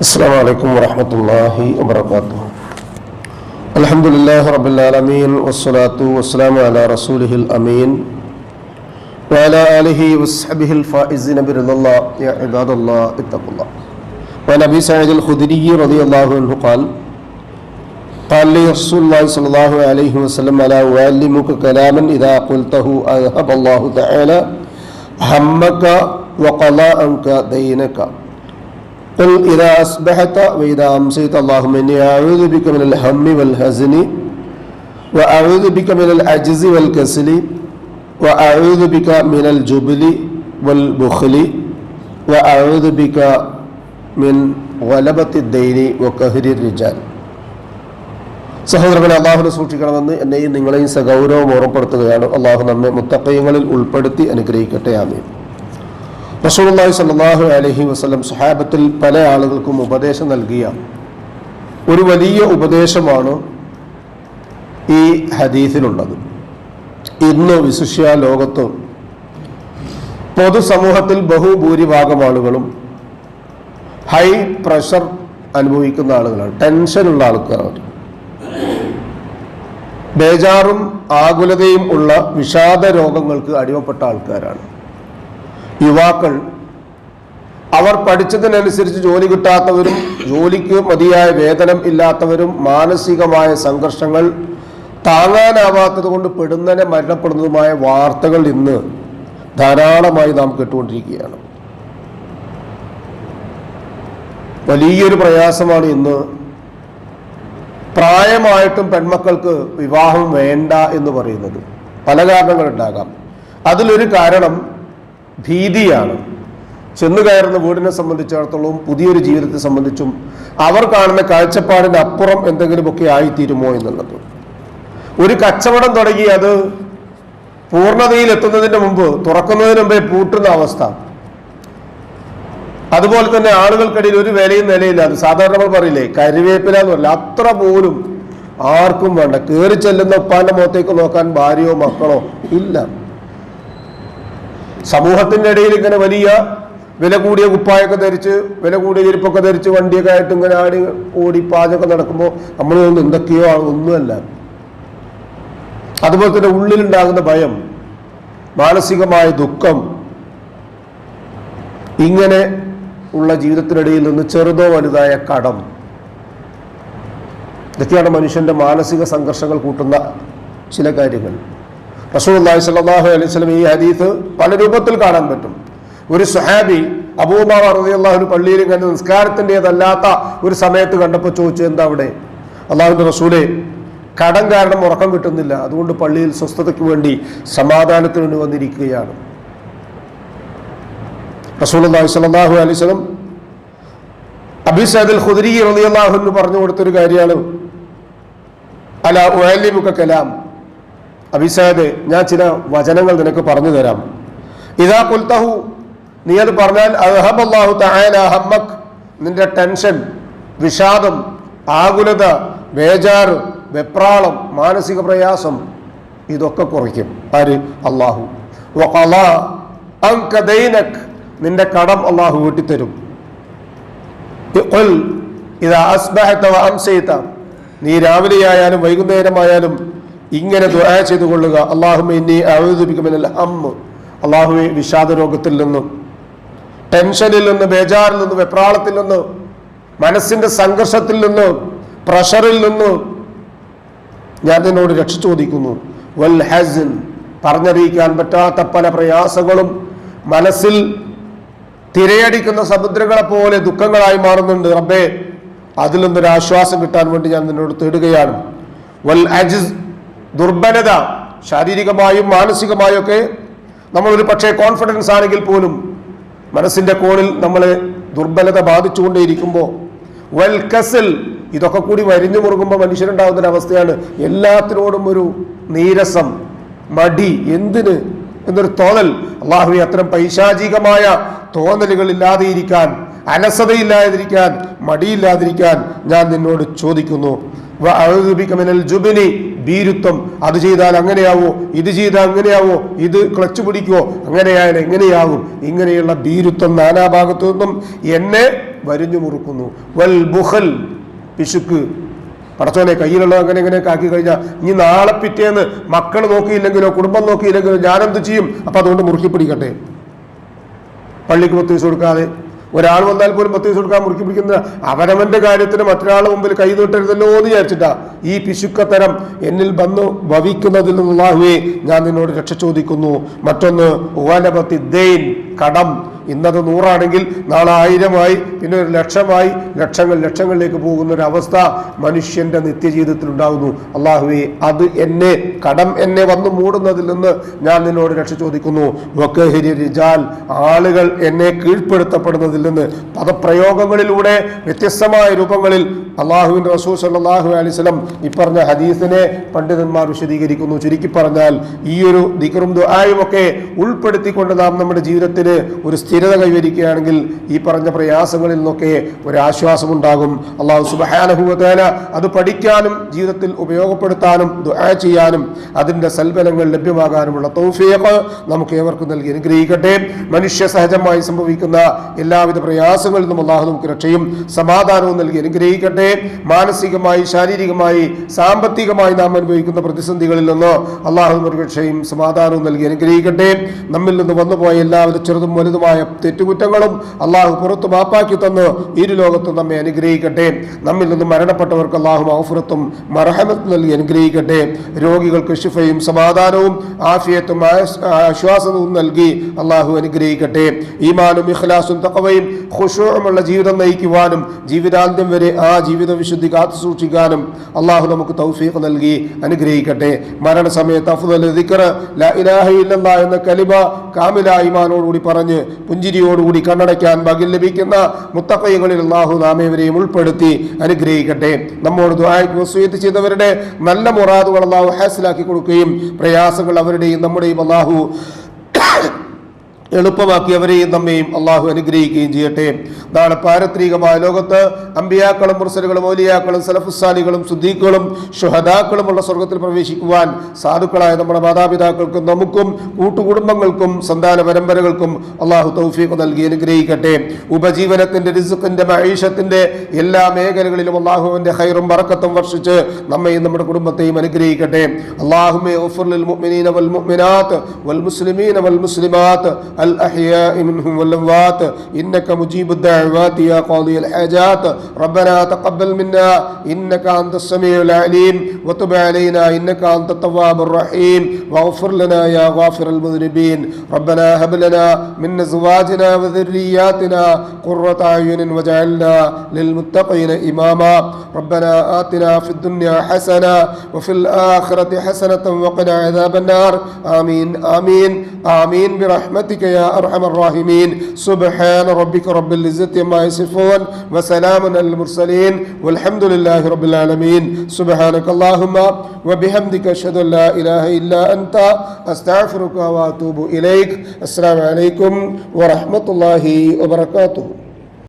السلام عليكم ورحمة الله وبركاته. الحمد لله رب العالمين والصلاة والسلام على رسوله الأمين وعلى آله وصحبه الفائزين برضا الله. يا عباد الله اتقوا الله. وعن أبي سعيد الخدري رضي الله عنه قال لي رسول الله صلى الله عليه وسلم: ألا أعلمك كلاما إذا قلته أذهب الله تعالى همك وقضى عنك دينك. قل إذا أصبحت وإذا أمسيت اللهم إني أعوذ بك من الهم والحزن وأعوذ بك من العجز والكسل وأعوذ بك من الجبن والبخل وأعوذ بك من غلبة الدين وقهر الرجال. സഹോദരങ്ങളെ, അള്ളാഹുവിനെ സൂക്ഷിക്കണമെന്ന് എന്നെയും നിങ്ങളെയും സഗൗരവം ഓർമ്മപ്പെടുത്തുകയാണ്. അള്ളാഹു നമ്മെ മുത്തഖീങ്ങളിൽ ഉൾപ്പെടുത്തി അനുഗ്രഹിക്കട്ടെ. ആമീൻ. റസൂലുള്ളാഹി സ്വല്ലല്ലാഹു അലൈഹി വസല്ലം സ്വഹാബത്തിൽ പല ആളുകൾക്കും ഉപദേശം നൽകിയ ഒരു വലിയ ഉപദേശമാണ് ഈ ഹദീസിലുള്ളത്. ഇന്ന് വിശിഷ്യ ലോകത്ത് പൊതുസമൂഹത്തിൽ ബഹുഭൂരിഭാഗം ആളുകളും ഹൈ പ്രഷർ അനുഭവിക്കുന്ന ആളുകളാണ്, ടെൻഷനുള്ള ആൾക്കാരാണ്. ബേജാറും ആകുലതയും ഉള്ള വിഷാദ രോഗങ്ങൾക്ക് അടിമപ്പെട്ട ആൾക്കാരാണ്. യുവാക്കൾ അവർ പഠിച്ചതിനനുസരിച്ച് ജോലി കിട്ടാത്തവരും ജോലിക്ക് മതിയായ വേതനം ഇല്ലാത്തവരും മാനസികമായ സംഘർഷങ്ങൾ താങ്ങാനാവാത്തത് കൊണ്ട് പെടുന്നതിനെ മരണപ്പെടുന്നതുമായ വാർത്തകൾ ഇന്ന് ധാരാളമായി നാം കേട്ടുകൊണ്ടിരിക്കുകയാണ്. വലിയൊരു പ്രയാസമാണ് ഇന്ന്. പ്രായമായിട്ടും പെൺമക്കൾക്ക് വിവാഹം വേണ്ട എന്ന് പറയുന്നത് പല കാരണങ്ങളുണ്ടാകാം. അതിലൊരു കാരണം ഭീതിയാണ്. ചെന്നു കയറുന്ന വീടിനെ സംബന്ധിച്ചിടത്തോളം പുതിയൊരു ജീവിതത്തെ സംബന്ധിച്ചും അവർ കാണുന്ന കാഴ്ചപ്പാടിന് അപ്പുറം എന്തെങ്കിലുമൊക്കെ ആയിത്തീരുമോ എന്നുള്ളത്. ഒരു കച്ചവടം തുടങ്ങി അത് പൂർണ്ണതയിൽ എത്തുന്നതിന് മുമ്പ്, തുറക്കുന്നതിന് മുമ്പേ പൂട്ടുന്ന അവസ്ഥ. അതുപോലെ തന്നെ ആളുകൾക്കിടയിൽ ഒരു വിലയും നിലയില്ല. അത് സാധാരണ നമ്മൾ പറയില്ലേ, കരിവേപ്പില എന്ന് പറയില്ല, അത്ര പോലും ആർക്കും വേണ്ട. കയറി ചെല്ലുന്ന ഉപ്പാന്റെ മുഖത്തേക്ക് നോക്കാൻ ഭാര്യയോ മക്കളോ ഇല്ല. സമൂഹത്തിന്റെ ഇടയിൽ ഇങ്ങനെ വലിയ വില കൂടിയ കുപ്പായൊക്കെ ധരിച്ച്, വില കൂടിയ ചെരുപ്പൊക്കെ ധരിച്ച്, വണ്ടിയൊക്കെ ആയിട്ട് ഇങ്ങനെ ആടി ഓടി പാചകം നടക്കുമ്പോൾ നമ്മൾ എന്തൊക്കെയോ ഒന്നുമല്ല. അതുപോലെ തന്നെ ഉള്ളിലുണ്ടാകുന്ന ഭയം, മാനസികമായ ദുഃഖം, ഇങ്ങനെ ഉള്ള ജീവിതത്തിനിടയിൽ നിന്ന് ചെറുതോ വലുതായ കടം, ഇതൊക്കെയാണ് മനുഷ്യന്റെ മാനസിക സംഘർഷങ്ങൾ കൂട്ടുന്ന ചില കാര്യങ്ങൾ. റസൂലുള്ളാഹി സ്വല്ലല്ലാഹു അലൈഹി വസല്ലം ഈ ഹദീസ് പല രൂപത്തിൽ കാണാൻ പറ്റും. ഒരു സ്വഹാബി അബൂ ഉമാമ റളിയല്ലാഹു അൻഹു പള്ളിയിൽ ഇങ്ങനെ നിസ്കാരത്തിൻ്റെതല്ലാത്ത ഒരു സമയത്ത് കണ്ടപ്പോൾ ചോദിച്ചു, എന്താ അവിടെ? അള്ളാഹുവിന്റെ റസൂലേ, കടം കാരണം ഉറക്കം കിട്ടുന്നില്ല, അതുകൊണ്ട് പള്ളിയിൽ സ്വസ്ഥതയ്ക്ക് വേണ്ടി സമാധാനത്തിന് വേണ്ടി വന്നിരിക്കുകയാണ്. റസൂലുള്ളാഹി സ്വല്ലല്ലാഹു അലൈഹി വസല്ലം അബീ സഈദ് അൽ ഖുദരി റളിയല്ലാഹു അൻഹു പറഞ്ഞു കൊടുത്തൊരു കാര്യമാണ്, അലാ ഉഅല്ലിമുക കലാം. അബീ സഈദ്, ഞാൻ ചില വചനങ്ങൾ നിനക്ക് പറഞ്ഞു തരാം. ഇദാ ഖുൽതഹു, നീ അത് പറഞ്ഞാൽ അദ്ഹബല്ലാഹു തആല ഹമ്മക്, നിന്റെ ടെൻഷൻ, വിഷാദം, ആകുലത, ബേജാറ്, വെപ്രാളം, മാനസിക പ്രയാസം ഇതൊക്കെ കുറയ്ക്കും. ആര്? അല്ലാഹു. വഖളാ അൻക ദൈനക്, നിന്റെ കടം അല്ലാഹു വീട്ടിത്തരും. ഖുൽ ഇദാ അസ്ബഹത വഅംസൈത, നീ രാവിലെയായാലും വൈകുന്നേരമായാലും ഇങ്ങനെ ദുആ ചെയ്തു കൊള്ളുക. അല്ലാഹുമ്മ ഇന്നി അഊദു ബിക മിനൽ ഹമ്മ്, അല്ലാഹുവേ വിഷാദ രോഗത്തിൽ നിന്ന്, ടെൻഷനിൽ നിന്ന്, ബേജാറിൽ നിന്ന്, വെപ്രാളത്തിൽ നിന്ന്, മനസ്സിന്റെ സംഘർഷത്തിൽ നിന്ന്, പ്രഷറിൽ നിന്ന് ഞാൻ നിന്നോട് രക്ഷ ചോദിക്കുന്നു. വൽ ഹസൻ, പറഞ്ഞറിയിക്കാൻ പറ്റാത്ത പല പ്രയാസങ്ങളും മനസ്സിൽ തിരയടിക്കുന്ന സമുദ്രങ്ങളെ പോലെ ദുഃഖങ്ങളായി മാറുന്നുണ്ട്. റബ്ബേ, അതിൽ നിന്നൊരു ആശ്വാസം കിട്ടാൻ വേണ്ടി ഞാൻ നിന്നോട് തേടുകയാണ്. വൽ അജ്സ്, ദുർബലത, ശാരീരികമായും മാനസികമായും ഒക്കെ നമ്മളൊരു പക്ഷേ കോൺഫിഡൻസ് ആണെങ്കിൽ പോലും മനസ്സിന്റെ കോണിൽ നമ്മളെ ദുർബലത ബാധിച്ചുകൊണ്ടേയിരിക്കുമ്പോൾ, വൽ കസൽ, ഇതൊക്കെ കൂടി വരിഞ്ഞു മുറുകുമ്പോൾ മനുഷ്യനുണ്ടാകുന്നൊരവസ്ഥയാണ് എല്ലാത്തിനോടും ഒരു നീരസം, മടി, എന്തിന് എന്നൊരു തോന്നൽ. അല്ലാഹുവേ, അത്തരം പൈശാചികമായ തോന്നലുകൾ ഇല്ലാതെയിരിക്കാൻ, അലസതയില്ലാതിരിക്കാൻ, മടിയില്ലാതിരിക്കാൻ ഞാൻ നിന്നോട് ചോദിക്കുന്നു. വഅഊദു ബിക മിനൽ ജുബ്നി, ഭീരുത്വം, അത് ചെയ്താൽ അങ്ങനെയാവോ, ഇത് ചെയ്താൽ അങ്ങനെയാവോ, ഇത് ക്ലച്ച് പിടിക്കുവോ, അങ്ങനെയായാലും എങ്ങനെയാകും, ഇങ്ങനെയുള്ള ഭീരുത്വം നാനാഭാഗത്തു നിന്നും എന്നെ വരിഞ്ഞു മുറുക്കുന്നു. വൽ ബുഖൽ, പിശുക്ക്. പടച്ചോനെ കയ്യിലുള്ളത് അങ്ങനെ ഇങ്ങനെയൊക്കെ ആക്കി കഴിഞ്ഞാൽ ഇനി നാളെ പിറ്റേന്ന് മക്കൾ നോക്കിയില്ലെങ്കിലോ കുടുംബം നോക്കിയില്ലെങ്കിലോ ഞാനെന്ത് ചെയ്യും? അപ്പൊ അതുകൊണ്ട് മുറുക്കി പിടിക്കട്ടെ. പള്ളിക്ക് 10 ദിവസം കൊടുക്കാതെ, ഒരാൾ വന്നാൽ പോലും 10 ദിവസം കൊടുക്കാൻ മുറുക്കി പിടിക്കുന്ന അവനവന്റെ കാര്യത്തിന് മറ്റൊരാളുടെ മുമ്പിൽ കൈ നീട്ടരുതല്ലോ എന്ന് വിചാരിച്ചിട്ടാ ഈ പിശുക്കത്തരം എന്നിൽ വന്നു ഭവിക്കുന്നതിൽ നിന്ന് അല്ലാഹുവേ ഞാൻ നിന്നോട് രക്ഷ ചോദിക്കുന്നു. മറ്റൊന്ന് ഓലപത്തി ദൈൻ, കടം. ഇന്നത് 100 നാളെ 1000 പിന്നെ 1,00,000 ലക്ഷങ്ങളിലേക്ക് പോകുന്ന ഒരു അവസ്ഥ മനുഷ്യന്റെ നിത്യജീവിതത്തിൽ ഉണ്ടാകുന്നു. അല്ലാഹുവേ അത് കടം എന്നെ വന്നു മൂടുന്നതിൽ നിന്ന് ഞാൻ നിന്നോട് രക്ഷ ചോദിക്കുന്നു. വക്കഹരി റിജാൽ, ആളുകൾ എന്നെ കീഴ്പ്പെടുത്തപ്പെടുന്നതിൽ നിന്ന്. പദപ്രയോഗങ്ങളിലൂടെ വ്യത്യസ്തമായ രൂപങ്ങളിൽ അള്ളാഹുവിന്റെ റസൂൽ സല്ലല്ലാഹു അലൈഹി വസല്ലം ഈ പറഞ്ഞ ഹദീസിനെ പണ്ഡിതന്മാർ വിശദീകരിക്കുന്നു. ചുരുക്കി പറഞ്ഞാൽ ഈ ഒരു ദിക്റും ദുആയും ഒക്കെ ഉൾപ്പെടുത്തിക്കൊണ്ട് നാം നമ്മുടെ ജീവിതത്തിന് ഒരു സ്ഥിരത കൈവരിക്കുകയാണെങ്കിൽ ഈ പറഞ്ഞ പ്രയാസങ്ങളിൽ നിന്നൊക്കെ ഒരു ആശ്വാസമുണ്ടാകും. അള്ളാഹു സുബ്ഹാനഹു വ തആല അത് പഠിക്കാനും ജീവിതത്തിൽ ഉപയോഗപ്പെടുത്താനും ദുആ ചെയ്യാനും അതിന്റെ സൽഫലങ്ങൾ ലഭ്യമാകാനുമുള്ള തൗഫീഖ് നമുക്ക് ഏവർക്കും നൽകി അനുഗ്രഹിക്കട്ടെ. മനുഷ്യ സഹജമായി സംഭവിക്കുന്ന എല്ലാവിധ പ്രയാസങ്ങളിൽ നിന്നും അള്ളാഹു നമുക്ക് രക്ഷയും സമാധാനവും നൽകി അനുഗ്രഹിക്കട്ടെ. മാനസികമായി, ശാരീരികമായി, സാമ്പത്തികമായി നാം അനുഭവിക്കുന്ന പ്രതിസന്ധികളിൽ നിന്ന് അള്ളാഹു നമുക്ക് രക്ഷയും സമാധാനവും നൽകി അനുഗ്രഹിക്കട്ടെ. നമ്മിൽ നിന്ന് വന്നുപോയ എല്ലാവിധ ചെറുതും വലുതുമായ തെറ്റുകുറ്റങ്ങളും അള്ളാഹു പുറത്തു മാപ്പാക്കി തന്ന് ഇരുലോകത്തും നമ്മെ അനുഗ്രഹിക്കട്ടെ. നമ്മിൽ നിന്ന് മരണപ്പെട്ടവർക്ക് അള്ളാഹു മഗ്ഫിറത്തും മർഹമത്തും നൽകി അനുഗ്രഹിക്കട്ടെ. രോഗികൾക്ക് ശിഫയും സമാധാനവും ആഫിയത്തും ആശ്വാസവും നൽകി അള്ളാഹു അനുഗ്രഹിക്കട്ടെ. ഈമാനും ഇഖ്ലാസും തഖ്വയും ഖുശൂഉമുള്ള ജീവിതം നയിക്കുവാനും ജീവിതാന്ത്യം വരെ ആ ജീവിത വിശുദ്ധി കാത്തു സൂക്ഷിക്കാനും അള്ളാഹു നമുക്ക് തൗഫീഖ് നൽകി അനുഗ്രഹിക്കട്ടെ. മരണസമയത്ത് അഫ്ദൽ ദിക്ർ ലാ ഇലാഹ ഇല്ലല്ലാഹ് എന്ന കലിമ കാമില ഈമാനോടുകൂടി പറഞ്ഞ് പുഞ്ചിരിയോടുകൂടി കണ്ണടയ്ക്കാൻ ഭാഗ്യം ലഭിക്കുന്ന മുത്തഖീകളിൽ അല്ലാഹു നാമേവരെയും ഉൾപ്പെടുത്തി അനുഗ്രഹിക്കട്ടെ. നമ്മോട് ദുആയ്ക്ക് വസിയത്ത് ചെയ്തവരുടെ നല്ല മുറാദുകൾ അല്ലാഹു ഹാസിലാക്കി കൊടുക്കുകയും പ്രയാസങ്ങൾ അവരുടെയും നമ്മുടെയും അല്ലാഹു എളുപ്പമാക്കിയവരെയും നമ്മയും അള്ളാഹു അനുഗ്രഹിക്കുകയും ചെയ്യട്ടെ. നാളെ പാരത്രികമായ ലോകത്ത് അമ്പിയാക്കളും മുർസലുകളും ഔലിയാക്കളും സലഫുസാലികളും സുദ്ദീഖുകളും ശുഹദാക്കളും ഉള്ള സ്വർഗത്തിൽ പ്രവേശിക്കുവാൻ സാധുക്കളായ നമ്മുടെ മാതാപിതാക്കൾക്കും നമുക്കും കൂട്ടുകുടുംബങ്ങൾക്കും സന്താന പരമ്പരകൾക്കും അള്ളാഹു തൗഫീഖ് നൽകി അനുഗ്രഹിക്കട്ടെ. ഉപജീവനത്തിന്റെ റിസ്ഖിന്റെ മഈശത്തിന്റെ എല്ലാ മേഖലകളിലും അള്ളാഹുവിന്റെ ഖൈറും ബറക്കത്തും വർഷിച്ച് നമ്മയും നമ്മുടെ കുടുംബത്തെയും അനുഗ്രഹിക്കട്ടെ. അല്ലാഹുമ്മ ഗ്ഫിർ ലിൽ മുഅ്മിനീന വൽ മുഅ്മിനാത്ത് വൽ മുസ്ലിമീന വൽ മുസ്ലിമാത്ത് الأحياء منهم والأموات إنك مجيب الدعوات يا قاضي الحاجات ربنا تقبل منا إنك أنت السميع العليم وتب علينا إنك أنت التواب الرحيم واغفر لنا يا غافر المذنبين ربنا هب لنا من أزواجنا وذرياتنا قرة أعين واجعلنا للمتقين إماما ربنا آتنا في الدنيا حسنة وفي الآخرة حسنة وقنا عذاب النار آمين آمين آمين برحمتك يا أرحم الراحمين سبحان ربك رب العزة عما يصفون وسلام على المرسلين والحمد لله رب العالمين سبحانك اللهم وبحمدك أشهد أن لا إله إلا أنت أستغفرك وأتوب إليك السلام عليكم ورحمة الله وبركاته.